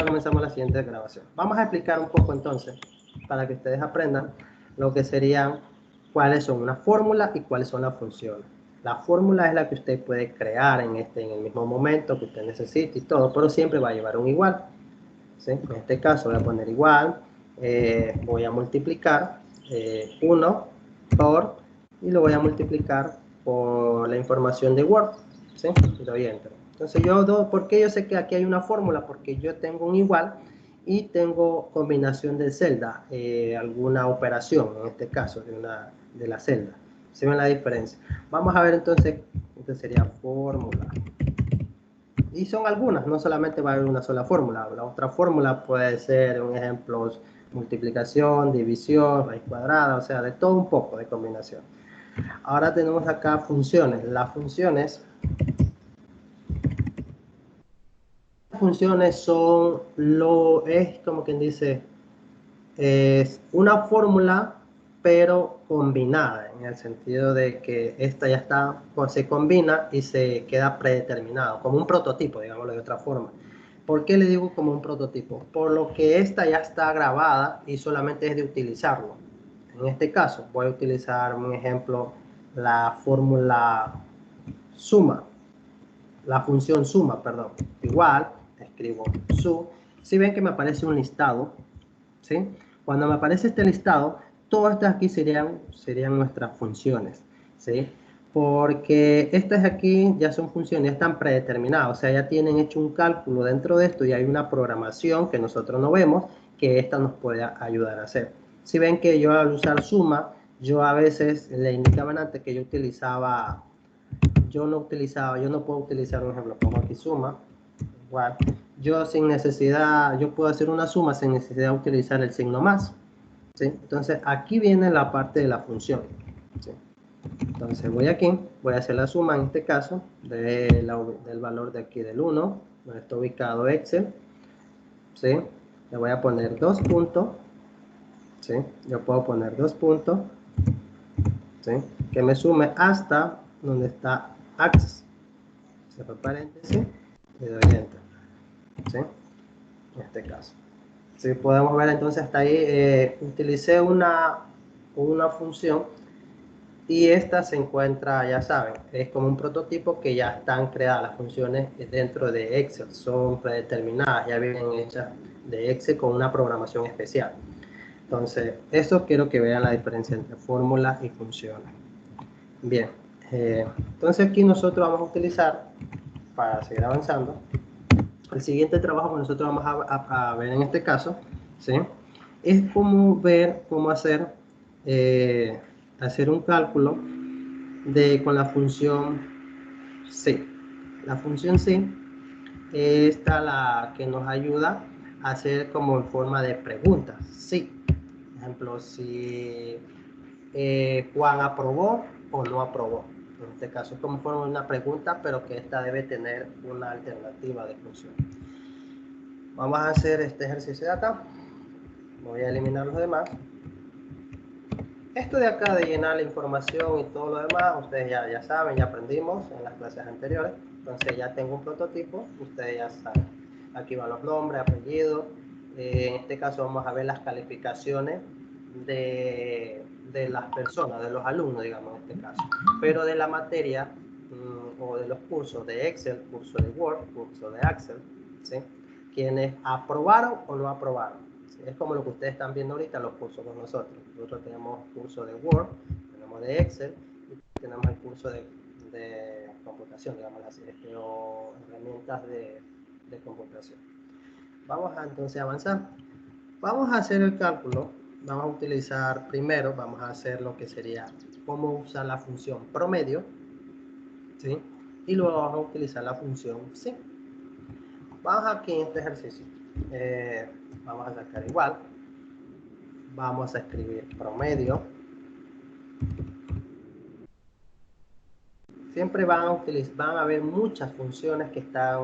ahora comenzamos la siguiente grabación. Vamos a explicar un poco entonces, para que ustedes aprendan lo que serían, cuáles son una fórmula y cuáles son las funciones. La fórmula es la que usted puede crear en el mismo momento que usted necesite y todo, pero siempre va a llevar un igual. ¿Sí? En este caso voy a poner igual, voy a multiplicar 1 por, y lo voy a multiplicar por la información de Word. ¿Sí? Y doy Enter. Entonces ¿por qué yo sé que aquí hay una fórmula? Porque yo tengo un igual y tengo combinación de celda, alguna operación, en este caso, de la celda. ¿Se ven la diferencia? Vamos a ver entonces, esto sería fórmula. Y son algunas, no solamente va a haber una sola fórmula. La otra fórmula puede ser, un ejemplo, multiplicación, división, raíz cuadrada, o sea, de todo un poco de combinación. Ahora tenemos acá funciones. Las funciones son es como quien dice, es una fórmula pero combinada, en el sentido de que esta ya está, pues, se combina y se queda predeterminado, como un prototipo, digámoslo de otra forma. ¿Por qué le digo como un prototipo? Por lo que esta ya está grabada y solamente es de utilizarlo. En este caso voy a utilizar un ejemplo, la fórmula suma, la función suma, perdón. Igual, escribo su. Si ven que me aparece un listado, ¿sí? Cuando me aparece este listado, todas estas aquí serían nuestras funciones, ¿sí? Porque estas aquí ya son funciones, ya están predeterminadas, o sea, ya tienen hecho un cálculo dentro de esto y hay una programación que nosotros no vemos que esta nos puede ayudar a hacer. Si ven que yo al usar suma, yo a veces le indicaban antes que yo no puedo utilizar un ejemplo, pongo aquí suma, igual. Yo puedo hacer una suma sin necesidad de utilizar el signo más, ¿sí? Entonces aquí viene la parte de la función, ¿sí? Entonces voy aquí, voy a hacer la suma en este caso del valor de aquí del 1, donde está ubicado Excel, ¿sí? Le voy a poner 2 puntos, ¿sí? Yo puedo poner 2 puntos, ¿sí? Que me sume hasta donde está Access, cierro paréntesis y doy Enter, ¿sí? En este caso. Si podemos ver entonces hasta ahí, utilicé una función y esta se encuentra, ya saben, es como un prototipo que ya están creadas las funciones dentro de Excel, son predeterminadas, ya vienen hechas de Excel con una programación especial. Entonces, esto quiero que vean la diferencia entre fórmulas y funciones. Bien, entonces aquí nosotros vamos a utilizar, para seguir avanzando, el siguiente trabajo que nosotros vamos a ver en este caso, ¿sí? Es cómo hacer un cálculo con la función sí. La función sí es la que nos ayuda a hacer como en forma de preguntas. Sí. Por ejemplo, si Juan aprobó o no aprobó. En este caso es como forma de una pregunta, pero que esta debe tener una alternativa de función. Vamos a hacer este ejercicio de acá. Voy a eliminar los demás. Esto de acá de llenar la información y todo lo demás, ustedes ya saben, ya aprendimos en las clases anteriores. Entonces ya tengo un prototipo, ustedes ya saben. Aquí van los nombres, apellidos. En este caso vamos a ver las calificaciones de las personas, de los alumnos, digamos en este caso. Pero de la materia o de los cursos de Excel, curso de Word, curso de Access, ¿sí? Quienes aprobaron o no aprobaron. Es como lo que ustedes están viendo ahorita, los cursos con nosotros. Nosotros tenemos curso de Word, tenemos de Excel, y tenemos el curso de computación, digamos así, o herramientas de computación. Vamos a entonces avanzar. Vamos a hacer el cálculo. Vamos a utilizar primero, vamos a hacer lo que sería cómo usar la función promedio, ¿sí? Y luego vamos a utilizar la función sí. Vamos aquí en este ejercicio. Vamos a sacar igual. Vamos a escribir promedio. Siempre van a haber muchas funciones que están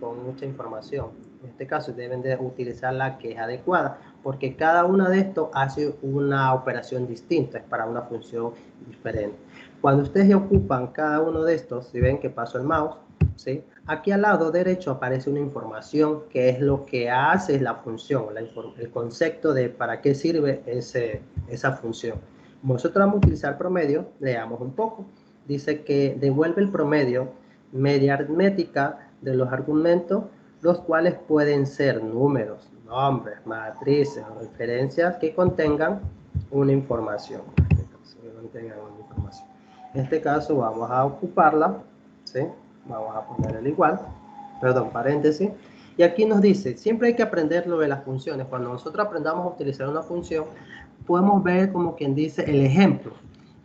con mucha información. En este caso deben de utilizar la que es adecuada, porque cada una de estos hace una operación distinta, es para una función diferente. Cuando ustedes ocupan cada uno de estos, si ven que paso el mouse, ¿sí? Aquí al lado derecho aparece una información que es lo que hace la función, el concepto de para qué sirve esa función. Nosotros vamos a utilizar promedio, leamos un poco. Dice que devuelve el promedio media aritmética de los argumentos, los cuales pueden ser números, nombres, matrices o referencias que contengan una información. En este caso vamos a ocuparla, ¿sí? Vamos a poner el igual, perdón, paréntesis. Y aquí nos dice, siempre hay que aprender lo de las funciones. Cuando nosotros aprendamos a utilizar una función, podemos ver como quien dice el ejemplo.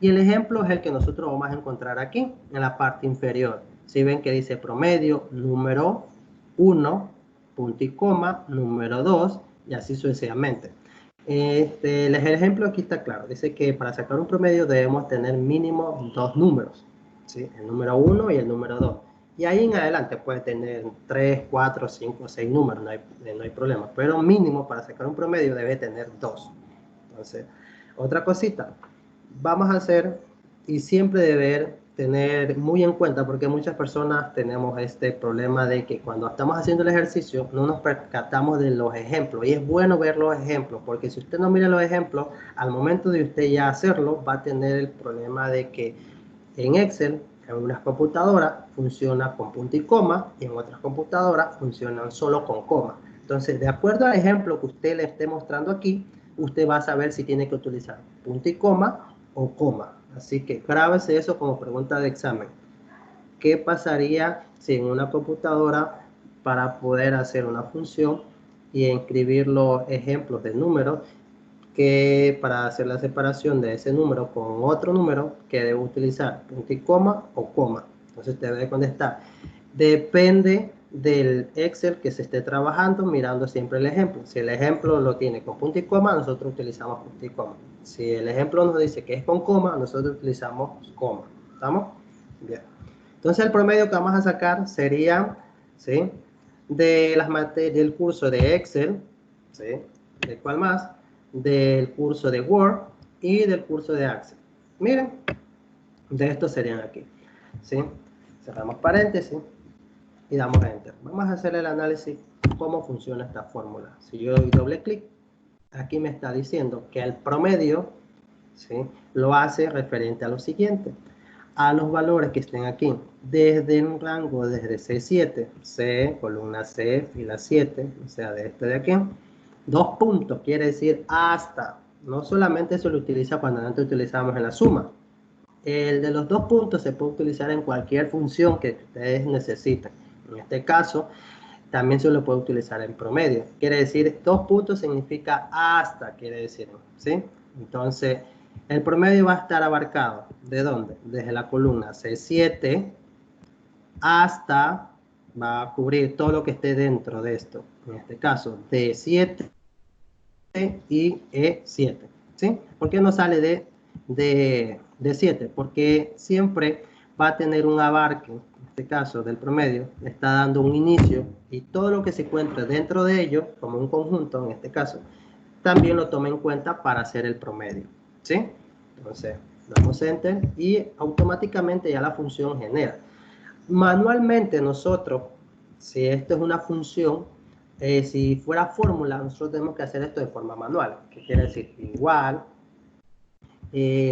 Y el ejemplo es el que nosotros vamos a encontrar aquí, en la parte inferior. Si ven que dice promedio, número 1, punto y coma, número 2, y así sucesivamente. El ejemplo aquí está claro. Dice que para sacar un promedio debemos tener mínimo 2 números, ¿sí? El número 1 y el número 2. Y ahí en adelante puede tener 3, 4, 5, 6 números, no hay problema. Pero mínimo para sacar un promedio debe tener 2. Entonces, otra cosita, vamos a hacer, y siempre deber tener muy en cuenta, porque muchas personas tenemos este problema de que cuando estamos haciendo el ejercicio no nos percatamos de los ejemplos, y es bueno ver los ejemplos, porque si usted no mira los ejemplos, al momento de usted ya hacerlo, va a tener el problema de que en Excel, en unas computadoras funciona con punto y coma, y en otras computadoras funcionan solo con coma. Entonces, de acuerdo al ejemplo que usted le esté mostrando aquí, usted va a saber si tiene que utilizar punto y coma o coma. Así que grábese eso como pregunta de examen. ¿Qué pasaría si en una computadora, para poder hacer una función y escribir los ejemplos de números, que para hacer la separación de ese número con otro número, que debe utilizar punto y coma o coma? Entonces usted debe contestar. Depende del Excel que se esté trabajando, mirando siempre el ejemplo. Si el ejemplo lo tiene con punto y coma, nosotros utilizamos punto y coma. Si el ejemplo nos dice que es con coma, nosotros utilizamos coma. ¿Estamos? Bien. Entonces el promedio que vamos a sacar sería, ¿sí?, de las materias del curso de Excel, ¿sí?, ¿de cuál más? Del curso de Word y del curso de Access. Miren, de estos serían aquí, ¿sí? Cerramos paréntesis y damos Enter. Vamos a hacer el análisis cómo funciona esta fórmula. Si yo doy doble clic, aquí me está diciendo que el promedio, ¿sí?, lo hace referente a lo siguiente: a los valores que estén aquí, desde un rango desde C7, C, columna C, fila 7, o sea, de este de aquí, 2 puntos, quiere decir hasta. No solamente se lo utiliza cuando antes utilizamos en la suma. El de los 2 puntos se puede utilizar en cualquier función que ustedes necesiten. En este caso, también se lo puede utilizar en promedio. Quiere decir, 2 puntos significa hasta, quiere decir, ¿sí? Entonces, el promedio va a estar abarcado, ¿de dónde? Desde la columna C7 hasta, va a cubrir todo lo que esté dentro de esto. En este caso, D7 y E7, ¿sí? ¿Por qué no sale de 7? Porque siempre va a tener un abarque, en este caso del promedio, está dando un inicio, y todo lo que se encuentre dentro de ello, como un conjunto en este caso, también lo toma en cuenta para hacer el promedio, ¿sí? Entonces, damos Enter y automáticamente ya la función genera. Manualmente nosotros, si esto es una función, si fuera fórmula, nosotros tenemos que hacer esto de forma manual, que quiere decir igual,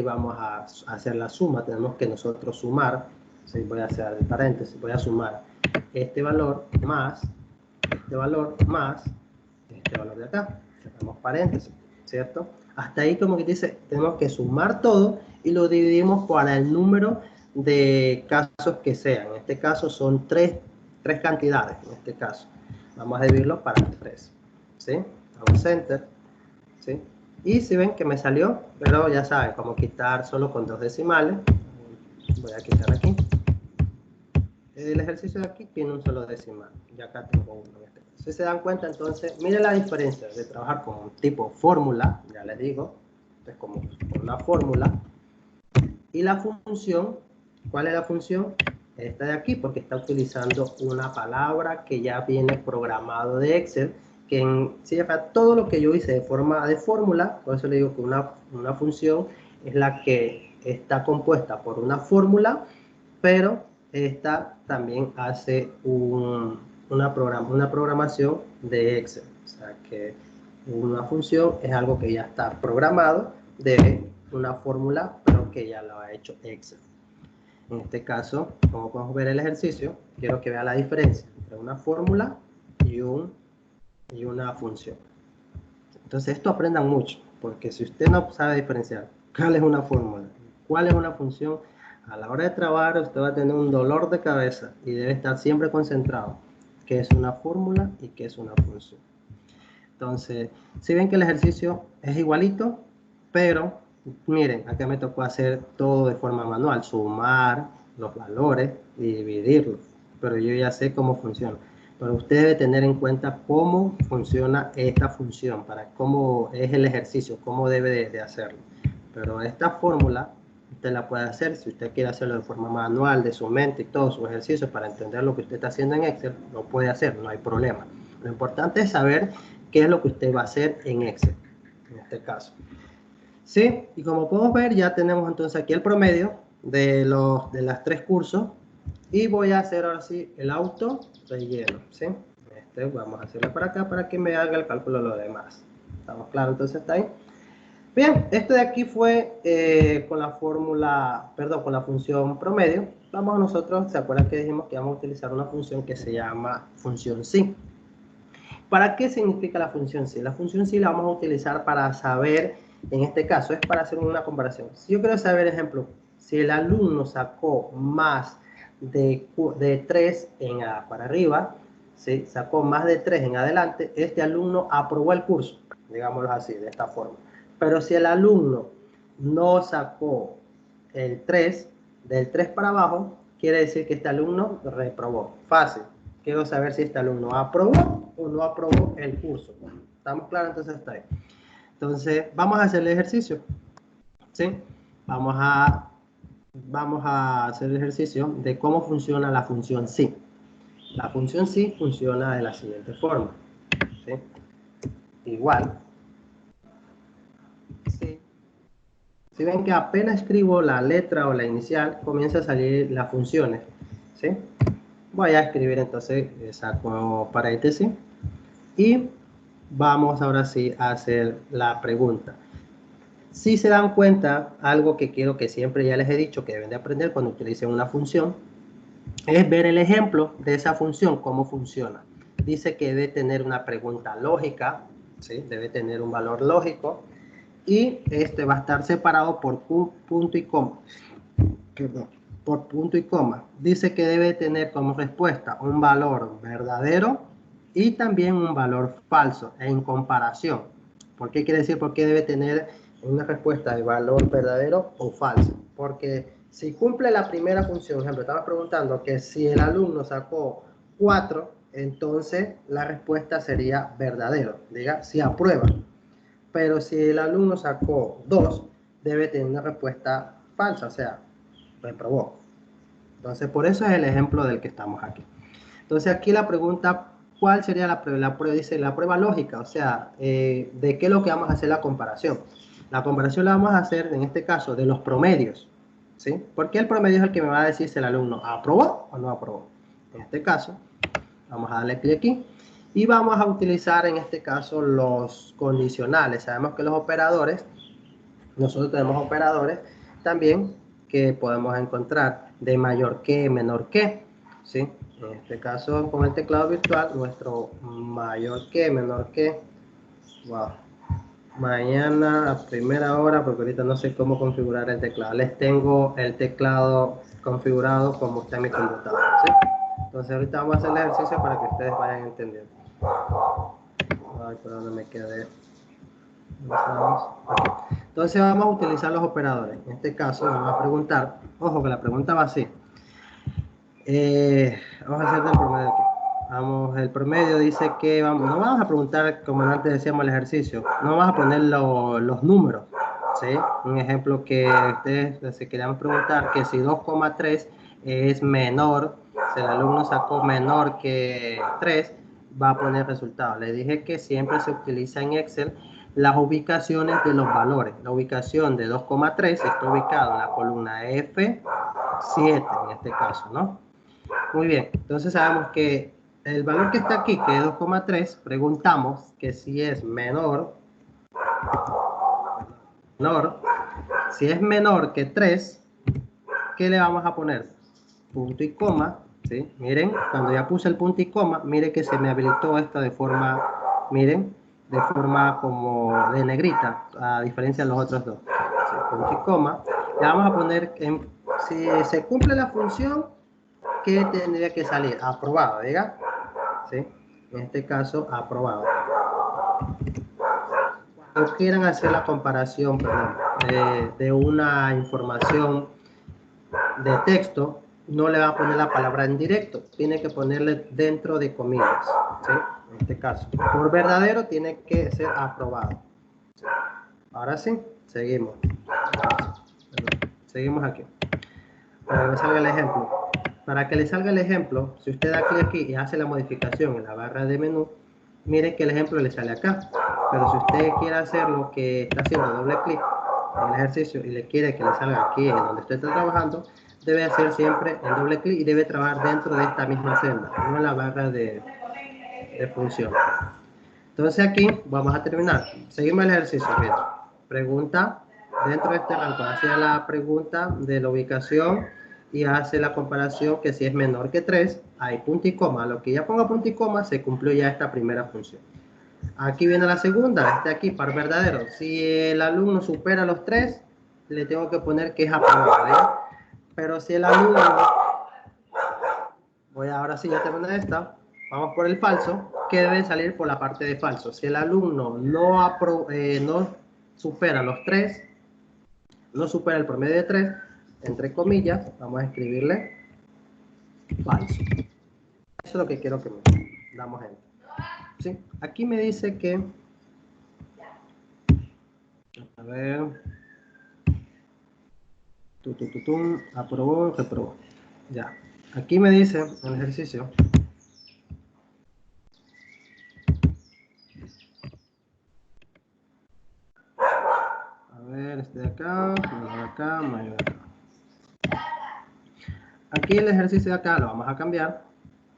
vamos a hacer la suma, tenemos que nosotros sumar, ¿sí? Voy a hacer el paréntesis, voy a sumar este valor más este valor más este valor de acá, cerramos paréntesis, ¿cierto? Hasta ahí, como que dice, tenemos que sumar todo y lo dividimos para el número de casos que sean. En este caso son tres cantidades, en este caso. Vamos a dividirlo para 3, ¿sí? Damos Enter, ¿sí? Y si ven que me salió, pero ya saben, cómo quitar solo con 2 decimales. Voy a quitar aquí. El ejercicio de aquí tiene un solo decimal, y acá tengo uno. Si se dan cuenta, entonces, miren la diferencia de trabajar con un tipo fórmula, ya les digo, es como una fórmula, y la función. ¿Cuál es la función? Esta de aquí, porque está utilizando una palabra que ya viene programado de Excel, que encierra todo lo que yo hice de forma de fórmula. Por eso le digo que una función es la que está compuesta por una fórmula, pero esta también hace una programación de Excel. O sea que una función es algo que ya está programado de una fórmula, pero que ya lo ha hecho Excel. En este caso, como podemos ver el ejercicio, quiero que vea la diferencia entre una fórmula y una función. Entonces, esto aprendan mucho, porque si usted no sabe diferenciar cuál es una fórmula, cuál es una función, a la hora de trabajar usted va a tener un dolor de cabeza y debe estar siempre concentrado qué es una fórmula y qué es una función. Entonces, si ven que el ejercicio es igualito, pero miren, acá me tocó hacer todo de forma manual, sumar los valores y dividirlos, pero yo ya sé cómo funciona. Pero usted debe tener en cuenta cómo funciona esta función, para cómo es el ejercicio, cómo debe de hacerlo. Pero esta fórmula usted la puede hacer si usted quiere hacerlo de forma manual, de su mente y todos sus ejercicios para entender lo que usted está haciendo en Excel, lo puede hacer, no hay problema. Lo importante es saber qué es lo que usted va a hacer en Excel, en este caso. Sí, y como podemos ver, ya tenemos entonces aquí el promedio de las 3 cursos. Y voy a hacer ahora sí el auto relleno, ¿sí? Vamos a hacerlo para acá para que me haga el cálculo de lo demás. ¿Estamos claros? Entonces está ahí. Bien, esto de aquí fue con la fórmula, perdón, con la función promedio. Vamos a nosotros, ¿se acuerdan que dijimos que vamos a utilizar una función que se llama función sí? ¿Para qué significa la función sí? La función sí la vamos a utilizar para saber, en este caso, es para hacer una comparación. Si yo quiero saber, ejemplo, si el alumno sacó más de 3 para arriba, ¿sí? Sacó más de 3 en adelante, este alumno aprobó el curso, digámoslo así, de esta forma. Pero si el alumno no sacó el 3, del 3 para abajo, quiere decir que este alumno reprobó. Fácil. Quiero saber si este alumno aprobó o no aprobó el curso. ¿Estamos claros? Entonces está ahí. Entonces, vamos a hacer el ejercicio. ¿Sí? Vamos a hacer el ejercicio de cómo funciona la función sí. La función sí funciona de la siguiente forma. ¿Sí? Igual. Sí. Si ven que apenas escribo la letra o la inicial, comienza a salir las funciones. ¿Sí? Voy a escribir entonces, saco paréntesis. Y vamos ahora sí a hacer la pregunta. Si se dan cuenta, algo que quiero que siempre ya les he dicho que deben de aprender cuando utilicen una función, es ver el ejemplo de esa función, cómo funciona. Dice que debe tener una pregunta lógica, ¿sí? Debe tener un valor lógico, y este va a estar separado por punto y coma. Perdón, por punto y coma. Dice que debe tener como respuesta un valor verdadero y también un valor falso en comparación. ¿Por qué quiere decir por qué debe tener una respuesta de valor verdadero o falso? Porque si cumple la primera función, por ejemplo, estaba preguntando que si el alumno sacó 4, entonces la respuesta sería verdadero, diga, si aprueba. Pero si el alumno sacó 2, debe tener una respuesta falsa, o sea, reprobó. Entonces, por eso es el ejemplo del que estamos aquí. Entonces, aquí la pregunta, ¿cuál sería la prueba? La prueba dice la prueba lógica, o sea, ¿de qué es lo que vamos a hacer la comparación? La comparación la vamos a hacer, en este caso, de los promedios, ¿sí? Porque el promedio es el que me va a decir si el alumno aprobó o no aprobó. En este caso, vamos a darle clic aquí. Y vamos a utilizar, en este caso, los condicionales. Sabemos que los operadores, nosotros tenemos operadores también que podemos encontrar de mayor que, menor que, ¿sí? En este caso, con el teclado virtual, nuestro mayor que, menor que, wow, mañana a primera hora, porque ahorita no sé cómo configurar el teclado. Les tengo el teclado configurado como está en mi computadora, ¿sí? Entonces ahorita vamos a hacer el ejercicio para que ustedes vayan entendiendo. Ay, por dónde me quedé. Entonces vamos a utilizar los operadores. En este caso vamos a preguntar, ojo que la pregunta va así. Vamos a hacer el promedio aquí. Vamos, el promedio dice que no vamos a preguntar, como antes decíamos el ejercicio, no vamos a poner los números, ¿sí? Un ejemplo que ustedes se querían preguntar, que si 2,3 es menor, si el alumno sacó menor que 3, va a poner resultado. Le dije que siempre se utiliza en Excel las ubicaciones de los valores. La ubicación de 2,3 está ubicada en la columna F, 7 en este caso, ¿no? Muy bien, entonces sabemos que el valor que está aquí, que es 2,3, preguntamos que si es menor, si es menor que 3, ¿qué le vamos a poner? Punto y coma, ¿sí? Miren, cuando ya puse el punto y coma, miren que se me habilitó esto de forma, miren, de forma como de negrita, a diferencia de los otros dos. ¿Sí? Punto y coma. Le vamos a poner, si se cumple la función, ¿qué tendría que salir? Aprobado, ¿diga? ¿Sí? En este caso, aprobado. Cuando quieran hacer la comparación, perdón, de una información de texto, no le va a poner la palabra en directo, tiene que ponerle dentro de comillas, ¿sí? En este caso, por verdadero tiene que ser aprobado. ¿Sí? Ahora sí, seguimos. Seguimos aquí. Para que me salga el ejemplo. Para que le salga el ejemplo, si usted da clic aquí y hace la modificación en la barra de menú, mire que el ejemplo le sale acá. Pero si usted quiere hacer lo que está haciendo, doble clic en el ejercicio y le quiere que le salga aquí en donde usted está trabajando, debe hacer siempre el doble clic y debe trabajar dentro de esta misma celda, no en la barra de función. Entonces aquí vamos a terminar. Seguimos el ejercicio. Bien. Pregunta dentro de este rango. Hace la pregunta de la ubicación y hace la comparación que si es menor que 3, hay punto y coma. Lo que ya ponga punto y coma, se cumplió ya esta primera función. Aquí viene la segunda, este aquí, par verdadero. Si el alumno supera los 3, le tengo que poner que es aprobado, ¿eh? Pero si el alumno, ahora sí ya terminé esta, vamos por el falso, que debe salir por la parte de falso. Si el alumno no supera los 3, no supera el promedio de 3, entre comillas, vamos a escribirle falso. Eso es lo que quiero que me damos en. ¿Sí? Aquí me dice que, a ver, aprobó, reprobó. Ya. Aquí me dice en el ejercicio. A ver, este de acá, mayor acá, mayor acá. Aquí el ejercicio de acá lo vamos a cambiar.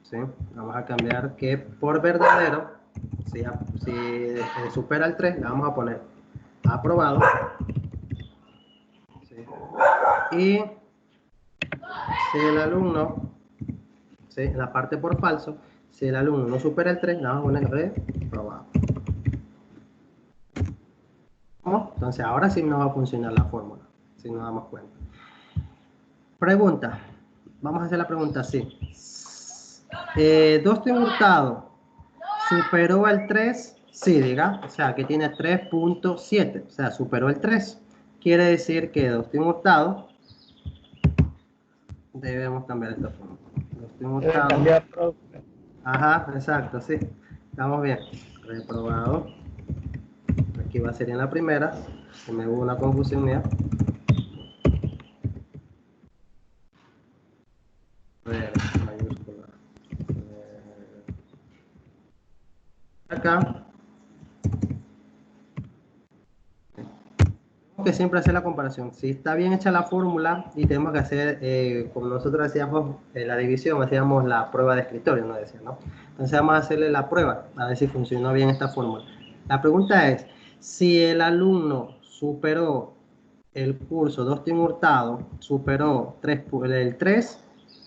¿Sí? Vamos a cambiar que por verdadero, si supera el 3, le vamos a poner aprobado. ¿Sí? Y si el alumno, ¿sí? En la parte por falso, si el alumno no supera el 3, le vamos a poner reprobado. ¿Cómo? Entonces ahora sí no va a funcionar la fórmula, si nos damos cuenta. Pregunta. Vamos a hacer la pregunta así. Dostin Hurtado superó el 3, sí, diga, o sea, que tiene 3.7, o sea, superó el 3. Quiere decir que Dostin Hurtado, debemos cambiar esta forma. Dostin Hurtado. Ajá, exacto, sí. Estamos bien. Reprobado. Aquí va a ser en la primera. Se me hubo una confusión mía. A ver, mayúscula. Acá. Que siempre hacer la comparación. Si está bien hecha la fórmula y tenemos que hacer, como nosotros hacíamos la división, hacíamos la prueba de escritorio, ¿no? Decía, ¿no? Entonces vamos a hacerle la prueba, a ver si funcionó bien esta fórmula. La pregunta es, si el alumno superó el curso Dostin Hurtado, superó el 3,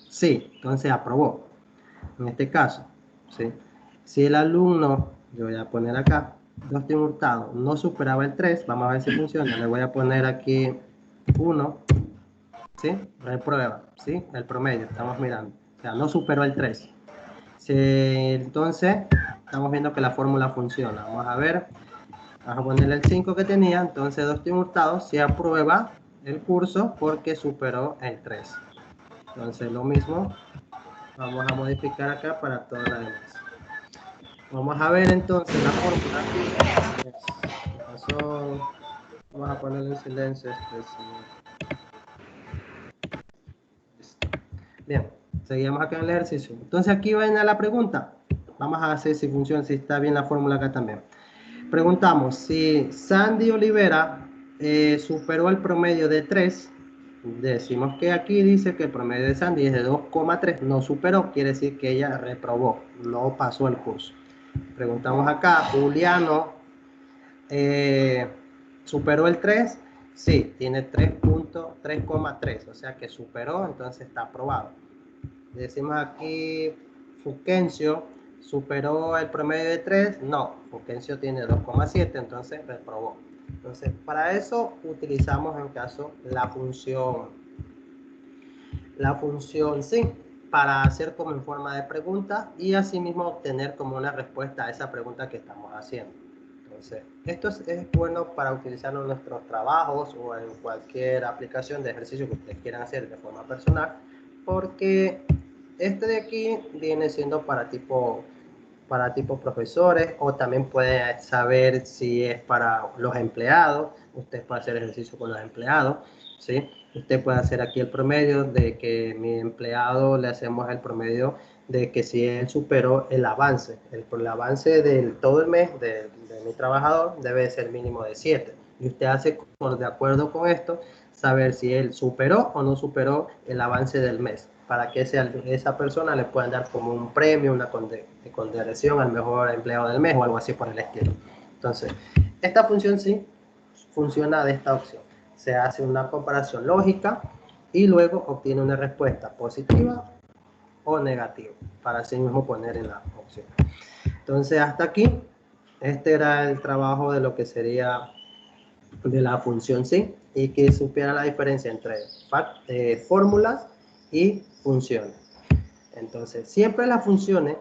sí, entonces aprobó. En este caso, ¿sí? Si el alumno, yo voy a poner acá, Dostin Hurtado no superaba el 3, vamos a ver si funciona. Le voy a poner aquí 1, ¿sí? Reprueba, ¿sí? El promedio, estamos mirando. O sea, no superó el 3. Entonces, estamos viendo que la fórmula funciona. Vamos a ver, vamos a ponerle el 5 que tenía. Entonces, Dostin Hurtado sí aprueba el curso porque superó el 3. Entonces, lo mismo, vamos a modificar acá para todas las demás. Vamos a ver entonces la fórmula aquí. Vamos a ponerle en silencio Bien, seguimos acá en el ejercicio. Entonces aquí va a la pregunta. Vamos a hacer si funciona, si está bien la fórmula acá también. Preguntamos si Sandy Olivera superó el promedio de 3, decimos que aquí dice que el promedio de Sandy es de 2,3, no superó, quiere decir que ella reprobó, no pasó el curso. Preguntamos acá, Juliano, ¿superó el 3? Sí, tiene 3,3, o sea que superó, entonces está aprobado. Decimos aquí, Fulgencio, ¿superó el promedio de 3? No, Fulgencio tiene 2,7, entonces reprobó. Entonces, para eso utilizamos en caso la función sí, para hacer como en forma de pregunta y asimismo obtener como una respuesta a esa pregunta que estamos haciendo. Entonces, esto es bueno para utilizarlo en nuestros trabajos o en cualquier aplicación de ejercicio que ustedes quieran hacer de forma personal, porque este de aquí viene siendo para tipo profesores, o también puede saber si es para los empleados. Usted puede hacer ejercicio con los empleados, ¿sí? Usted puede hacer aquí el promedio de que mi empleado le hacemos el promedio de que si él superó el avance del todo el mes de mi trabajador debe ser mínimo de 7. Y usted hace de acuerdo con esto saber si él superó o no superó el avance del mes, para que esa persona le puedan dar como un premio, una condecoración al mejor empleado del mes o algo así por el estilo. Entonces, esta función sí funciona de esta opción. Se hace una comparación lógica y luego obtiene una respuesta positiva o negativa, para así mismo poner en la opción. Entonces, hasta aquí, este era el trabajo de lo que sería de la función sí, y que supiera la diferencia entre fórmulas y funciones. Entonces, siempre las funciones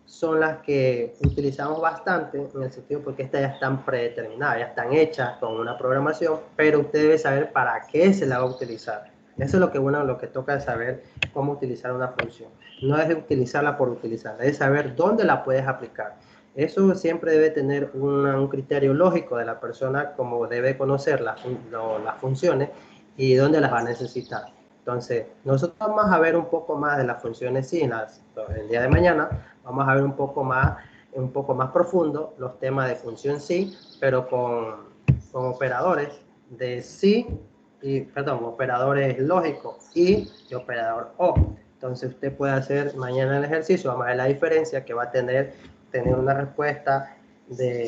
son las que utilizamos bastante en el sentido porque estas ya están predeterminadas, ya están hechas con una programación, pero usted debe saber para qué se la va a utilizar. Eso es lo que, bueno, lo que toca es saber cómo utilizar una función. No es utilizarla por utilizarla, es saber dónde la puedes aplicar. Eso siempre debe tener un criterio lógico de la persona, como debe conocer las funciones y dónde las va a necesitar. Entonces, nosotros vamos a ver un poco más de las funciones sí el día de mañana. Vamos a ver un poco más profundo los temas de función sí, pero con operadores de sí, operadores lógicos y operador o. Entonces, usted puede hacer mañana el ejercicio, vamos a ver la diferencia que va a tener una respuesta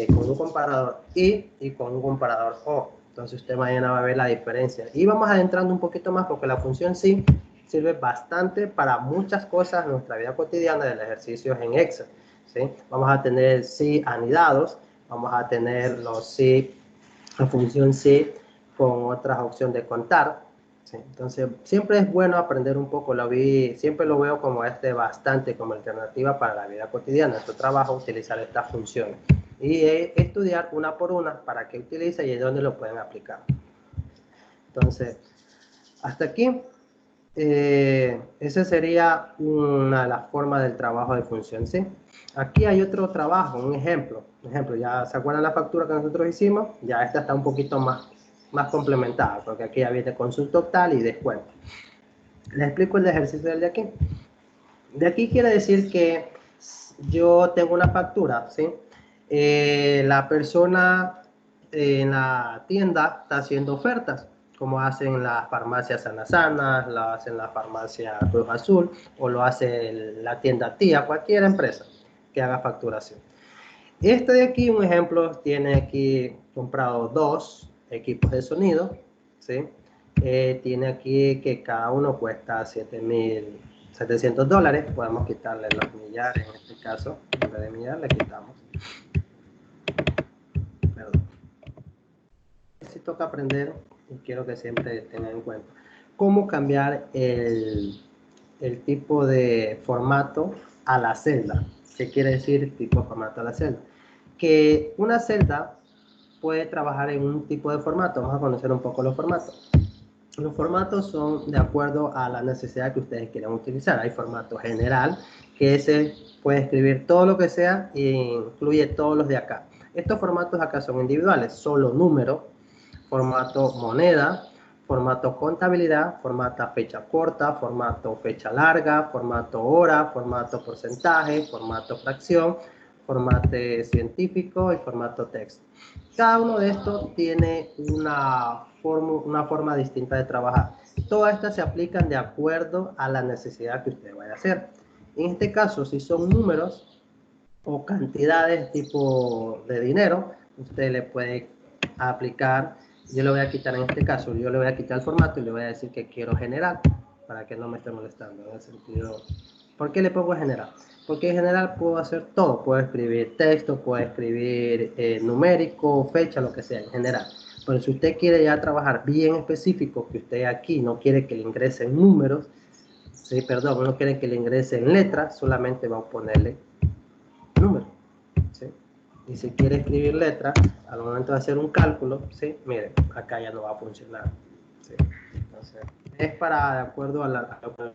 con un comparador y con un comparador o. Entonces usted mañana va a ver la diferencia. Y vamos adentrando un poquito más porque la función sí sirve bastante para muchas cosas en nuestra vida cotidiana del ejercicio en Excel, ¿sí? Vamos a tener sí anidados, vamos a tener la función sí con otras opciones de contar, ¿sí? Entonces siempre es bueno aprender un poco, siempre lo veo como bastante como alternativa para la vida cotidiana, nuestro trabajo, utilizar estas funciones y estudiar una por una para qué utiliza y dónde lo pueden aplicar. Entonces, hasta aquí, esa sería una de las formas del trabajo de función, ¿sí? Aquí hay otro trabajo, un ejemplo, ya se acuerdan la factura que nosotros hicimos, ya esta está un poquito más complementada, porque aquí ya viene con su total y descuento. Les explico el ejercicio del de aquí. De aquí quiere decir que yo tengo una factura, ¿sí? La persona en la tienda está haciendo ofertas, como hacen las farmacias Sana, lo hacen la farmacia Cruz Azul, o lo hace la tienda Tía, cualquier empresa que haga facturación. Este de aquí, un ejemplo, tiene aquí comprado 2 equipos de sonido, ¿sí? Tiene aquí que cada uno cuesta $7,700. Podemos quitarle los millares en este caso. En vez de millar le quitamos. Perdón. Sí toca aprender, y quiero que siempre tengan en cuenta, cómo cambiar el tipo de formato a la celda. ¿Qué quiere decir tipo de formato a la celda? Que una celda puede trabajar en un tipo de formato. Vamos a conocer un poco los formatos. Los formatos son de acuerdo a la necesidad que ustedes quieran utilizar. Hay formato general, que ese puede escribir todo lo que sea e incluye todos los de acá. Estos formatos acá son individuales, solo número, formato moneda, formato contabilidad, formato fecha corta, formato fecha larga, formato hora, formato porcentaje, formato fracción, formato científico y formato texto. Cada uno de estos tiene una una forma distinta de trabajar. Todas estas se aplican de acuerdo a la necesidad que usted vaya a hacer. En este caso, si son números o cantidades tipo de dinero, usted le puede aplicar, yo le voy a quitar en este caso, yo le voy a quitar el formato y le voy a decir que quiero general, para que no me esté molestando, en el sentido, ¿por qué le pongo general? Porque en general puedo hacer todo, puedo escribir texto, puedo escribir numérico, fecha, lo que sea, en general. Pero si usted quiere ya trabajar bien específico, que usted aquí no quiere que le ingresen números, sí, perdón, no quiere que le ingresen letras, solamente va a ponerle número, ¿sí? Y si quiere escribir letras, al momento de hacer un cálculo, ¿sí? Mire, acá ya no va a funcionar, ¿sí? Entonces, es para, de acuerdo a lo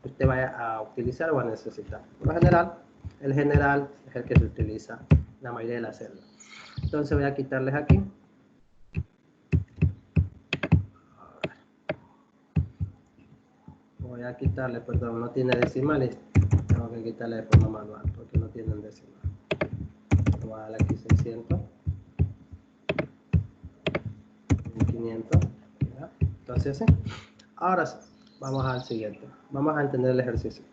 que usted vaya a utilizar o a necesitar. Por lo general, el general es el que se utiliza en la mayoría de las celdas. Entonces voy a quitarles aquí. Voy a quitarle, perdón, no tiene decimales. Tengo que quitarle de forma manual porque no tienen decimal. Voy a darle aquí 600. 1500. ¿Ya? Entonces, ¿sí? Ahora sí, vamos al siguiente. Vamos a entender el ejercicio.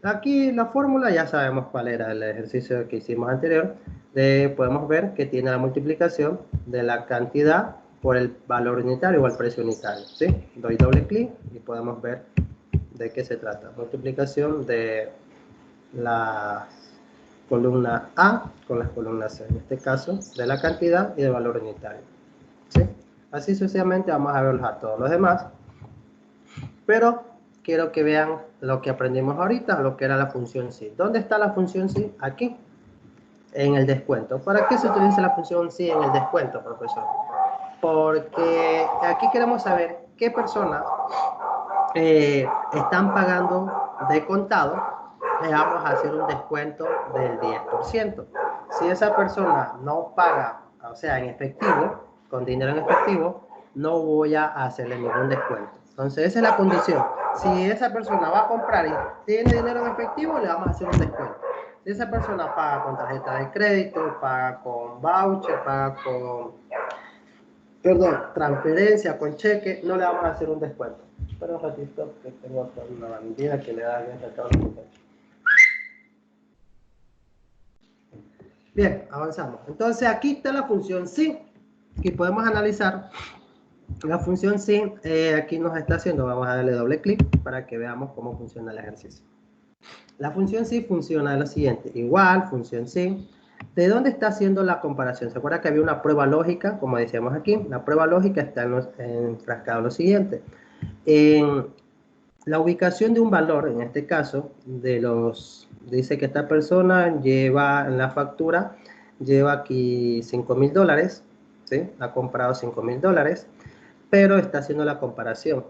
Aquí la fórmula ya sabemos cuál era el ejercicio que hicimos anterior. Podemos ver que tiene la multiplicación de la cantidad por el valor unitario o el precio unitario, ¿sí? Doy doble clic y podemos ver de qué se trata. Multiplicación de la columna A con las columnas C, en este caso de la cantidad y del valor unitario, ¿sí? Así sucesivamente vamos a verlos a todos los demás, pero quiero que vean lo que aprendimos ahorita, lo que era la función sí. ¿Dónde está la función sí? Aquí, en el descuento. ¿Para qué se utiliza la función sí en el descuento, profesor? Porque aquí queremos saber qué personas están pagando de contado. Le vamos a hacer un descuento del 10%. Si esa persona no paga, o sea, en efectivo, con dinero en efectivo, no voy a hacerle ningún descuento. Entonces, esa es la condición. Si esa persona va a comprar y tiene dinero en efectivo, le vamos a hacer un descuento. Si esa persona paga con tarjeta de crédito, paga con voucher, paga con, perdón, transferencia, con cheque, no le vamos a hacer un descuento. Espera un ratito que tengo una bandera que le da bien al cabo. Bien, avanzamos. Entonces aquí está la función sí. Aquí podemos analizar la función sí. Aquí nos está haciendo, vamos a darle doble clic para que veamos cómo funciona el ejercicio. La función sí funciona de lo siguiente. Igual, función sí. ¿De dónde está haciendo la comparación? ¿Se acuerda que había una prueba lógica? Como decíamos aquí, la prueba lógica está enfrascada en lo siguiente. En la ubicación de un valor, en este caso, dice que esta persona lleva en la factura, lleva aquí $5,000, ¿sí? Ha comprado $5,000, pero está haciendo la comparación.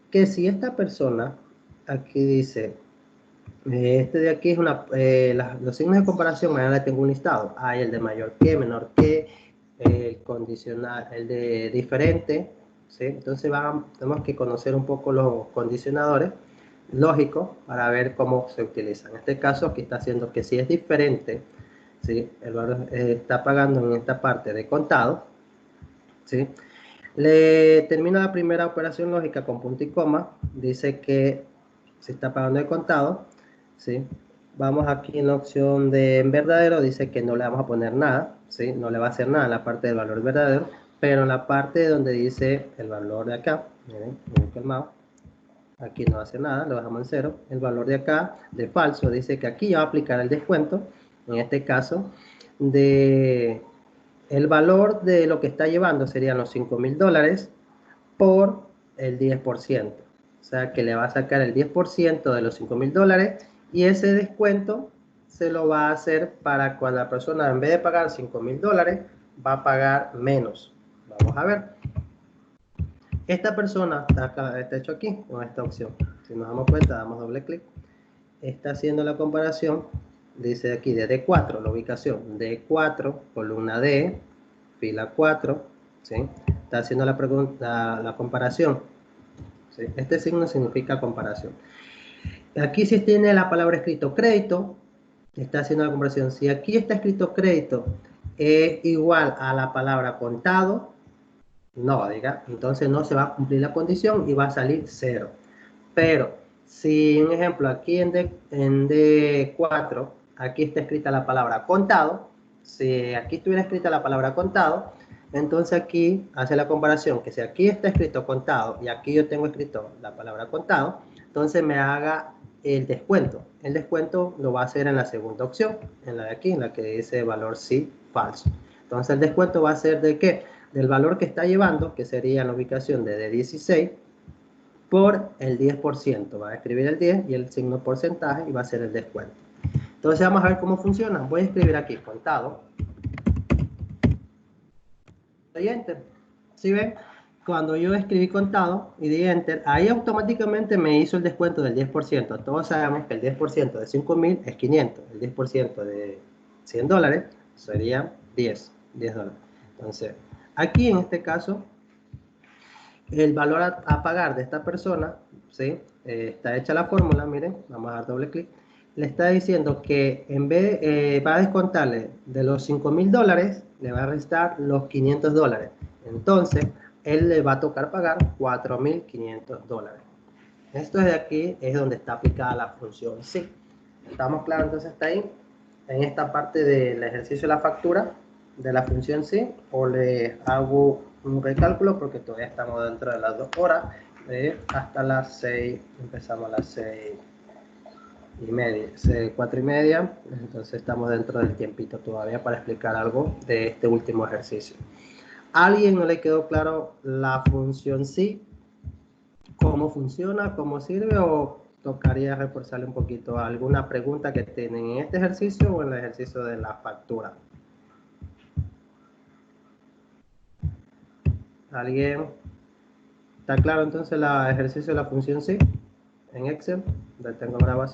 Que si esta persona, aquí dice, este de aquí es los signos de comparación, mañana le tengo un listado. Hay el de mayor que, menor que, el condicional, el de diferente, ¿sí? Entonces tenemos que conocer un poco los condicionadores lógicos para ver cómo se utilizan. En este caso aquí está haciendo que si es diferente, ¿sí? El valor está pagando en esta parte de contado, ¿sí? Le termina la primera operación lógica con punto y coma, dice que se está pagando de contado, ¿sí? Vamos aquí en la opción de en verdadero, dice que no le vamos a poner nada, ¿sí? No le va a hacer nada en la parte del valor verdadero, pero en la parte donde dice el valor de acá, miren, calmado, aquí no hace nada, lo dejamos en cero. El valor de acá, de falso, dice que aquí ya va a aplicar el descuento, en este caso, el valor de lo que está llevando serían los $5,000 por el 10%. O sea que le va a sacar el 10% de los $5,000 y ese descuento se lo va a hacer para cuando la persona en vez de pagar $5,000 va a pagar menos. Vamos a ver. Esta persona está hecho aquí con esta opción. Si nos damos cuenta, damos doble clic. Está haciendo la comparación. Dice aquí de D4, la ubicación D4, columna D, fila 4, ¿sí? Está haciendo la comparación, ¿sí? Este signo significa comparación. Aquí si tiene la palabra escrito crédito, está haciendo la comparación. Si aquí está escrito crédito es igual a la palabra contado, No, diga, entonces no se va a cumplir la condición y va a salir 0. Pero si, un ejemplo, aquí en D4, aquí está escrita la palabra contado, si aquí estuviera escrita la palabra contado, entonces aquí hace la comparación, que si aquí está escrito contado y aquí yo tengo escrito la palabra contado, entonces me haga el descuento. El descuento lo va a hacer en la segunda opción, en la de aquí, en la que dice valor sí, falso. Entonces el descuento va a ser de ¿qué? Del valor que está llevando, que sería la ubicación de D16, por el 10%. Va a escribir el 10 y el signo porcentaje y va a ser el descuento. Entonces vamos a ver cómo funciona. Voy a escribir aquí contado. Doy enter. ¿Sí ven? Cuando yo escribí contado y di enter, ahí automáticamente me hizo el descuento del 10%. Todos sabemos que el 10% de 5.000 es 500. El 10% de $100 sería 10 dólares. Entonces, aquí en este caso, el valor a pagar de esta persona, ¿sí? Está hecha la fórmula, miren, vamos a dar doble clic. Le está diciendo que en vez va a descontarle de los $5.000, le va a restar los $500. Entonces, él le va a tocar pagar $4.500. Esto de aquí es donde está aplicada la función sí. ¿Estamos claros entonces hasta ahí? En esta parte del ejercicio de la factura de la función sí, o le hago un recálculo porque todavía estamos dentro de las 2 horas, hasta las 6, empezamos a las 6:30, 4:30, entonces estamos dentro del tiempito todavía para explicar algo de este último ejercicio. ¿A alguien no le quedó claro la función sí? ¿Cómo funciona? ¿Cómo sirve? ¿O tocaría reforzarle un poquito alguna pregunta que tienen en este ejercicio o en el ejercicio de la factura? ¿Alguien? ¿Está claro entonces el ejercicio de la función sí? En Excel, donde tengo grabación.